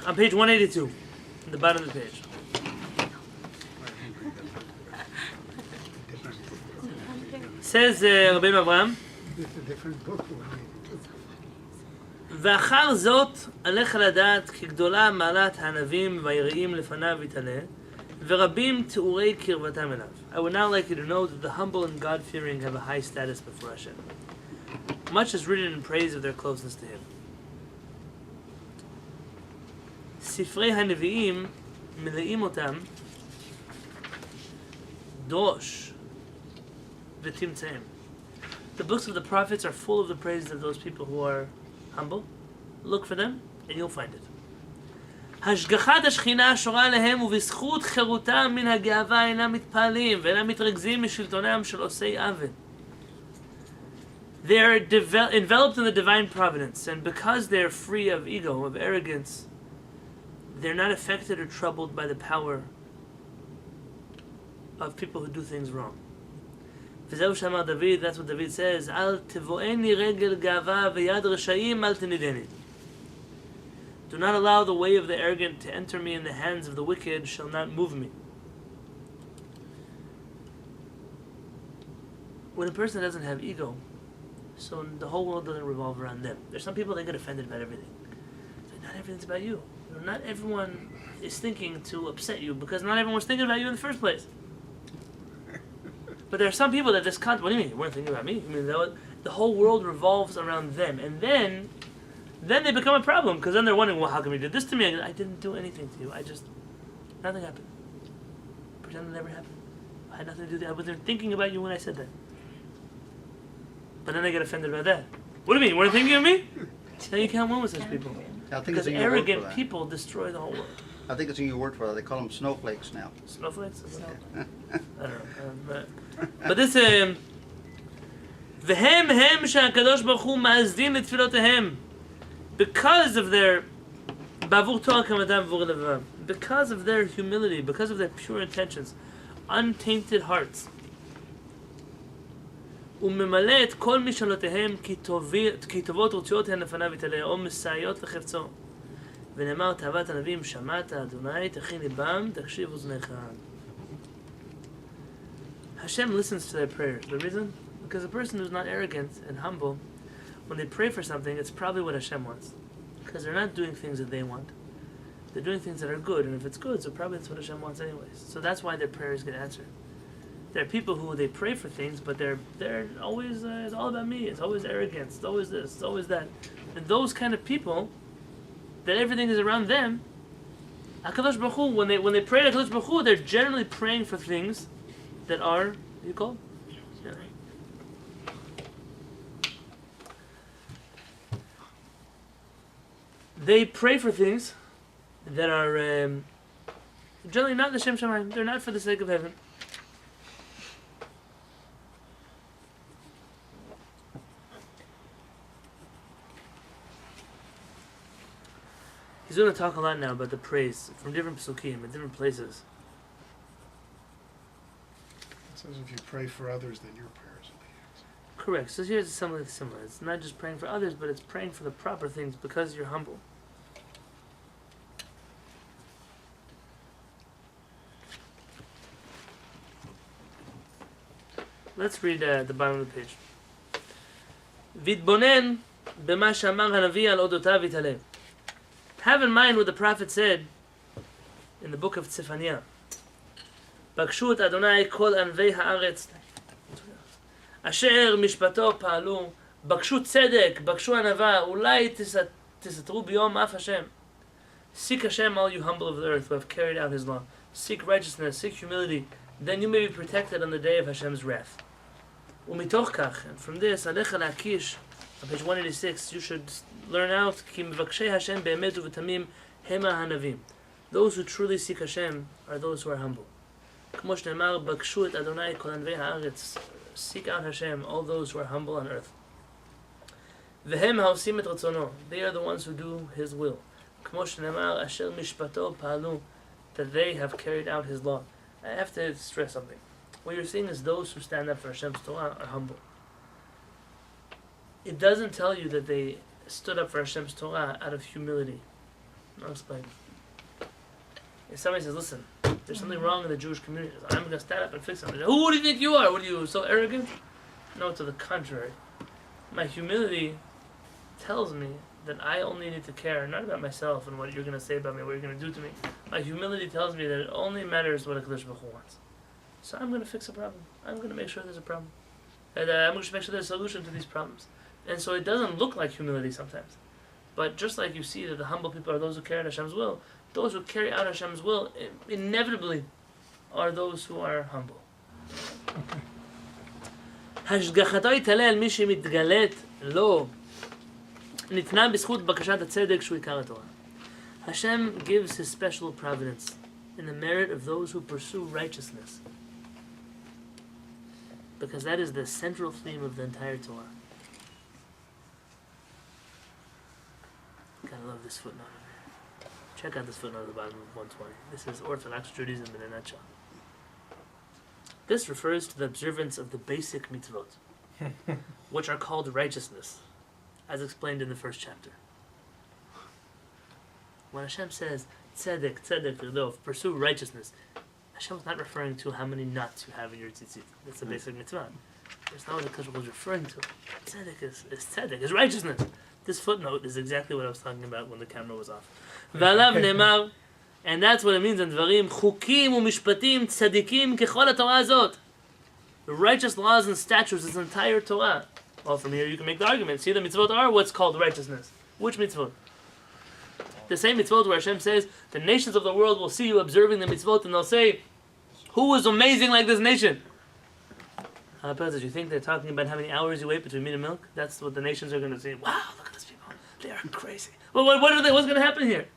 On page 182, at the bottom of the page. Says Rabbi Avraham, ואחר זאת עליך לדעת כי גדולה מעלת הענבים והיראים לפניו יתעלה ורבים תיאורי קרבתם אליו. I would now like you to know that the humble and God-fearing have a high status before Hashem. Much is written in praise of their closeness to Him. ספרי הנביאים מלאים אותם דרוש ותמצאם. The books of the prophets are full of the praises of those people who are humble. Look for them and you'll find it. השגחת השכינה השורה עליהם ובזכות חירותם מן הגאווה אינם מתפעלים ואינם מתרגזים משלטונם של עושי עוול. They are enveloped in the divine providence, and because they are free of ego, of arrogance, they're not affected or troubled by the power of people who do things wrong. וזהו שאמר דוד, that's what David says, אל תבואני רגל גאווה ויד רשעים אל תנידני. Do not allow the way of the arrogant to enter me, and the hands of the wicked shall not move me. When a person doesn't have ego, so the whole world doesn't revolve around them. There's some people that get offended about everything. Not everything's about you. Not everyone is thinking to upset you because not everyone's thinking about you in the first place. But there are some people that just can't. What do you mean? You weren't thinking about me? I mean, the whole world revolves around them, and then they become a problem because then they're wondering, well, how come you did this to me? I didn't do anything to you. Nothing happened. Pretend it never happened. I had nothing to do with it. I wasn't thinking about you when I said that. But then they get offended about that. What do you mean? You weren't thinking of me? Now you can't win with such people. Because arrogant people destroy the whole world. I think it's a new word for that. They call them snowflakes now. Snowflakes? I don't know. But this והם הם שהקדוש ברוך הוא מאזין לתפילותיהם because of their בעבור תואר קמתם ועבור לבבם, because of their humility, because of their pure intentions, untainted hearts. וממלא את כל משאלותיהם כי טובות ורצויות הן לפניו יתעלה או מסעיות לחפצו. ונאמר תאוות הנביאים שמעת אדוני תכין ליבם תקשיב אוזניך. Hashem listens to their prayers. The reason? Because a person who's not arrogant and humble, when they pray for something, it's probably what Hashem wants. Because they're not doing things that they want. They're doing things that are good, and if it's good, so probably it's what Hashem wants anyways. So that's why their prayers get answered. There are people who they pray for things, but they're always it's all about me. It's always arrogance. It's always this. It's always that. And those kind of people, that everything is around them. HaKadosh Baruch Hu, when they pray to HaKadosh Baruch Hu, they're generally praying for things that are, what do you call? Yeah. They pray for things that are generally not the Shem Shamayim. They're not for the sake of heaven. He's going to talk a lot now about the praise from different psukim in different places. It says if you pray for others, then your prayers will be answered. Correct. So here's something similar. It's not just praying for others, but it's praying for the proper things because you're humble. Let's read the bottom of the page. ויתבונן במה שאמר הנביא על אודותיו יתעלה. Have in mind what the prophet said in the book of Tzefaniah. בקשו את אדוני כל ענבי הארץ אשר משפטו פעלו, בקשו צדק, בקשו ענווה, אולי תסתרו ביום אף השם. Seek Hashem, all you humble of the earth who have carried out his law. Seek righteousness, seek humility, then you may be protected on the day of Hashem's wrath. ומתוך כך, and from this, עליך להקיש, on page 186, you should learn out, כי מבקשי השם באמת ובתמים הם הענבים. Those who truly seek Hashem are those who are humble. כמו שנאמר, בקשו את אדוני כל ענבי הארץ. Seek out Hashem, all those who are humble on earth. והם העושים את רצונו. They are the ones who do his will. כמו שנאמר, אשר משפטו פעלו, that they have carried out his law. I have to stress something. What you're seeing is those who stand up for Hashem's Torah are humble. It doesn't tell you that they stood up for Hashem's Torah out of humility. I'll explain. If somebody says, listen, there's something wrong in the Jewish community, I'm going to stand up and fix something. Who do you think you are? What are you, so arrogant? No, to the contrary. My humility tells me that I only need to care, not about myself and what you're going to say about me, what you're going to do to me. My humility tells me that it only matters what HaKadosh Baruch Hu wants. So I'm going to fix a problem. I'm going to make sure there's a problem. And I'm going to make sure there's a solution to these problems. And so it doesn't look like humility sometimes. But just like you see that the humble people are those who carry out Hashem's will, those who carry out Hashem's will inevitably are those who are humble. השגחתו יתעלה על מי שמתגלית לו ניתנה בזכות בקשת הצדק שהוא עיקר התורה. Hashem gives his special providence in the merit of those who pursue righteousness, because that is the central theme of the entire Torah. Gotta love this footnote. Check out this footnote at the bottom of 120. This is Orthodox Judaism in a nutshell. This refers to the observance of the basic mitzvot, which are called righteousness, as explained in the first chapter. When Hashem says, tzedek, tzedek, pursue righteousness, Hashem is not referring to how many nuts you have in your tzitzit. That's the basic mitzvah. That's not what the Kashmir is referring to. Tzedek is tzedek, is righteousness. This footnote is exactly what I was talking about when the camera was off. V'alav ne'mar, and that's what it means in Dvarim, chukim u'mishpatim tzadikim kechol haTorah azot. The righteous laws and statutes, this entire Torah. Well, from here you can make the argument. See, the mitzvot are what's called righteousness. Which mitzvot? The same mitzvot where Hashem says, the nations of the world will see you observing the mitzvot and they'll say, who is amazing like this nation? You think they're talking about how many hours you wait between meat and milk? That's what the nations are going to say. Wow, look at these people. They are crazy. Well, what's going to happen here?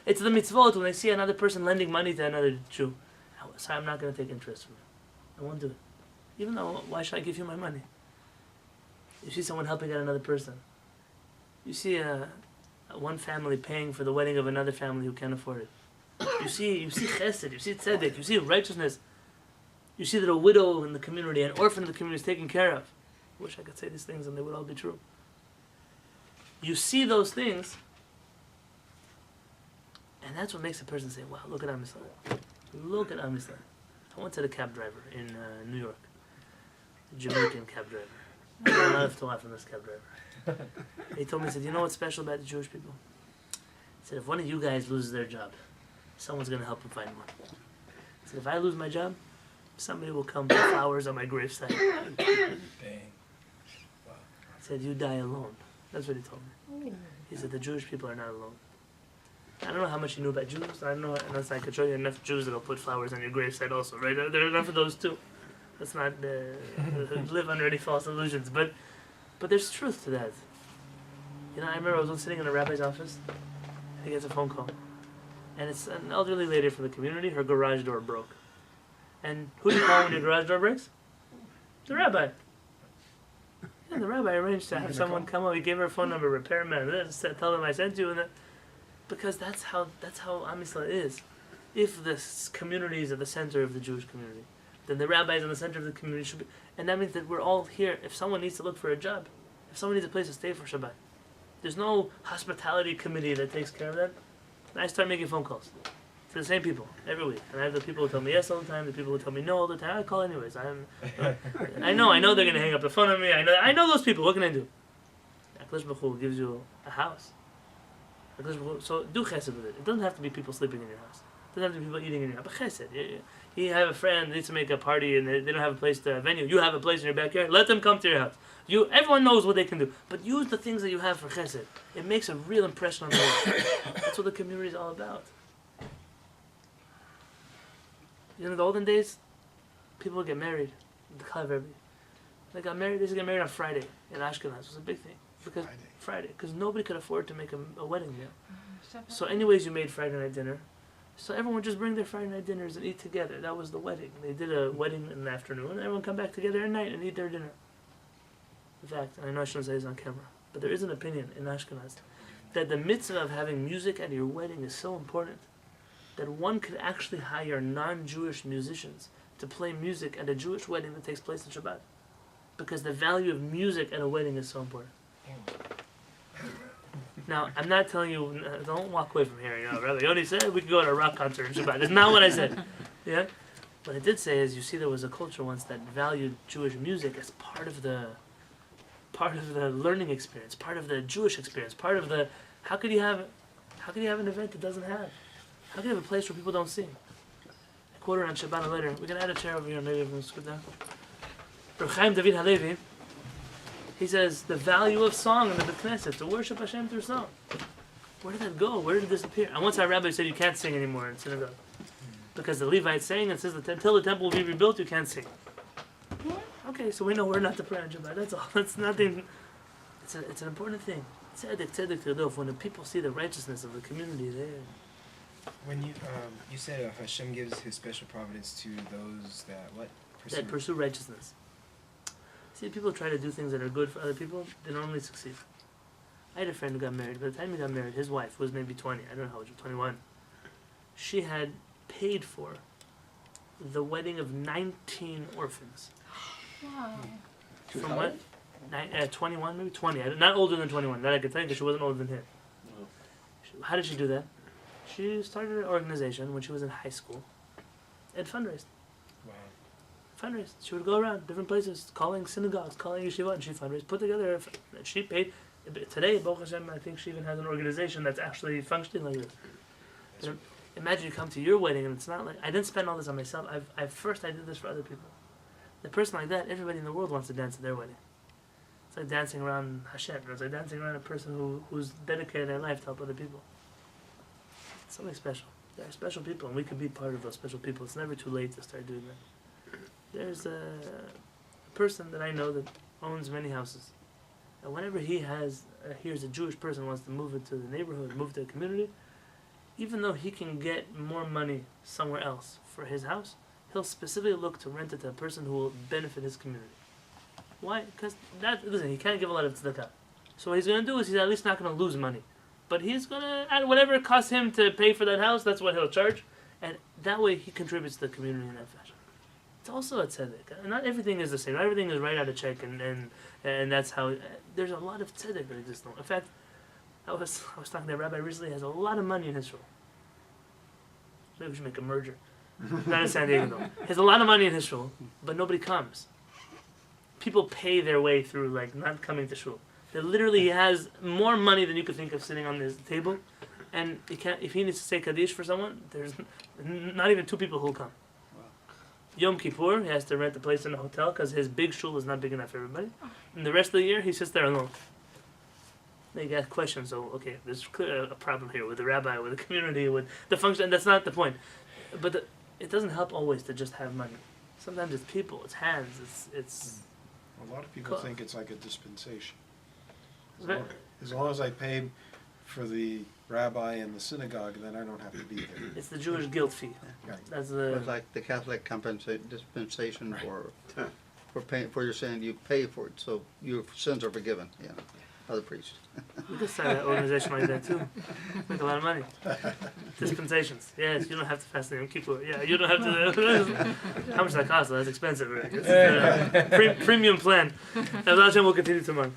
It's the mitzvot when they see another person lending money to another Jew. Sorry, I'm not going to take interest from you. I won't do it. Even though, why should I give you my money? You see someone helping out another person. You see one family paying for the wedding of another family who can't afford it. You see chesed, you see tzedek, you see righteousness. You see that a widow in the community, an orphan in the community is taken care of. I wish I could say these things and they would all be true. You see those things, and that's what makes a person say, wow, look at Am Yisrael. Look at Am Yisrael. I went to the cab driver in New York. A Jamaican cab driver. I got a lot of Torah from this cab driver. He told me, he said, you know what's special about the Jewish people? He said, if one of you guys loses their job, someone's going to help him find one. He said, if I lose my job, somebody will come put flowers on my gravesite. Dang. Wow. He said, you die alone. That's what he told me. He said, the Jewish people are not alone. I don't know how much he knew about Jews. I don't know unless I could show you enough Jews that'll put flowers on your gravesite also, right? There are enough of those too. Let's not live under any false illusions. But there's truth to that. You know, I remember I was sitting in a rabbi's office, and he gets a phone call. And it's an elderly lady from the community, her garage door broke. And who do you call when your garage door breaks? The rabbi. Yeah, the rabbi arranged to have someone come up. He gave her a phone number, repairman. Tell them I sent you. Because that's how Am Yisrael is. If the communities are the center of the Jewish community, then the rabbis in the center of the community should be. And that means that we're all here. If someone needs to look for a job, if someone needs a place to stay for Shabbat, there's no hospitality committee that takes care of that. And I start making phone calls to the same people every week. And I have the people who tell me yes all the time, the people who tell me no all the time. I call anyways. I know they're going to hang up the phone on me. I know those people. What can I do? HaKadosh Baruch Hu gives you a house. So do chesed with it. It doesn't have to be people sleeping in your house. It doesn't have to be people eating in your house. But chesed. You have a friend needs to make a party and they don't have a place to venue. You have a place in your backyard. Let them come to your house. Everyone knows what they can do. But use the things that you have for chesed. It makes a real impression on the world. That's what the community is all about. You know, in the olden days, people would get married. The Kehillat Rebbe. They got married. They used to get married on Friday in Ashkenaz. It was a big thing. Because nobody could afford to make a wedding meal. So anyways, you made Friday night dinner. So everyone would just bring their Friday night dinners and eat together. That was the wedding. They did a wedding in the afternoon, and everyone come back together at night and eat their dinner. In fact, I know I shouldn't say this on camera, but there is an opinion in Ashkenaz that the mitzvah of having music at your wedding is so important that one could actually hire non-Jewish musicians to play music at a Jewish wedding that takes place on Shabbat. Because the value of music at a wedding is so important. Now, I'm not telling you, don't walk away from here, you know, Rabbi Yoni said we could go to a rock concert in Shabbat. That's not what I said. Yeah? What I did say is, you see, there was a culture once that valued Jewish music as part of the learning experience, part of the Jewish experience, part of the, how could you have an event that doesn't have? How can you have a place where people don't sing? A quarter on Shabbat and later. We can add a chair over here, maybe everyone's scoot down. Rabbi Yonatan Halevy, he says the value of song in the Beit Knesset, to worship Hashem through song. Where did that go? Where did it disappear? And once our rabbi said you can't sing anymore in synagogue. Because the Levites sang and says that until the temple will be rebuilt, you can't sing. Okay, so we know where not to pray on Shabbat. That's all. That's nothing. It's an important thing. Tzedek, tzedek, tzedek. When the people see the righteousness of the community there. When you said Hashem gives His special providence to those that pursue righteousness. See, people try to do things that are good for other people, they normally succeed. I had a friend who got married. By the time he got married, his wife was maybe 20. I don't know how old she was, 21. She had paid for the wedding of 19 orphans. Wow. From what? 21, maybe 20. Not older than 21. That I could tell you because she wasn't older than him. How did she do that? She started an organization when she was in high school and fundraised. Wow. Fundraised. She would go around different places, calling synagogues, calling yeshiva, and she fundraised. Put together, she paid. Today, Baruch Hashem, I think she even has an organization that's actually functioning like this. Imagine you come to your wedding and it's not like, I didn't spend all this on myself. I did this for other people. The person like that, everybody in the world wants to dance at their wedding. It's like dancing around Hashem. It's like dancing around a person who's dedicated their life to help other people. It's something special. There are special people, and we can be part of those special people. It's never too late to start doing that. There's a person that I know that owns many houses. And whenever he hears a Jewish person wants to move into the neighborhood, move to a community, even though he can get more money somewhere else for his house, he'll specifically look to rent it to a person who will benefit his community. Why? Because listen, he can't give a lot of tzedakah. So what he's going to do is he's at least not going to lose money. But he's going to, add whatever it costs him to pay for that house, that's what he'll charge. And that way he contributes to the community in that fashion. It's also a tzedek. Not everything is the same. Not everything is right out of check and that's how, there's a lot of tzedek that exists. In fact, I was talking to a rabbi recently, has a lot of money in Israel. Maybe we should make a merger. Not in San Diego though. He has a lot of money in his shul, but nobody comes. People pay their way through like not coming to shul. That literally he has more money than you could think of sitting on this table, and he can't. If he needs to say kaddish for someone, there's not even 2 people who'll come. Yom Kippur, he has to rent a place in a hotel because his big shul is not big enough for everybody. And the rest of the year, he sits there alone. They get questions. So okay, there's clearly a problem here with the rabbi, with the community, with the function. And that's not the point. But it doesn't help always to just have money. Sometimes it's people, it's hands, it's. A lot of people think it's like a dispensation. As long as I pay for the rabbi and the synagogue, then I don't have to be there. It's the Jewish guilt fee. Right. That's the. It's like the Catholic dispensation for paying for your sin. You pay for it, so your sins are forgiven. Yeah, other priests. We could start an organization like that too. Make a lot of money. Dispensations. Yes, you don't have to fast Yom Kippur. Yeah, you don't have to. How much does that cost? That's expensive. Right? Premium plan. Hashem will continue tomorrow.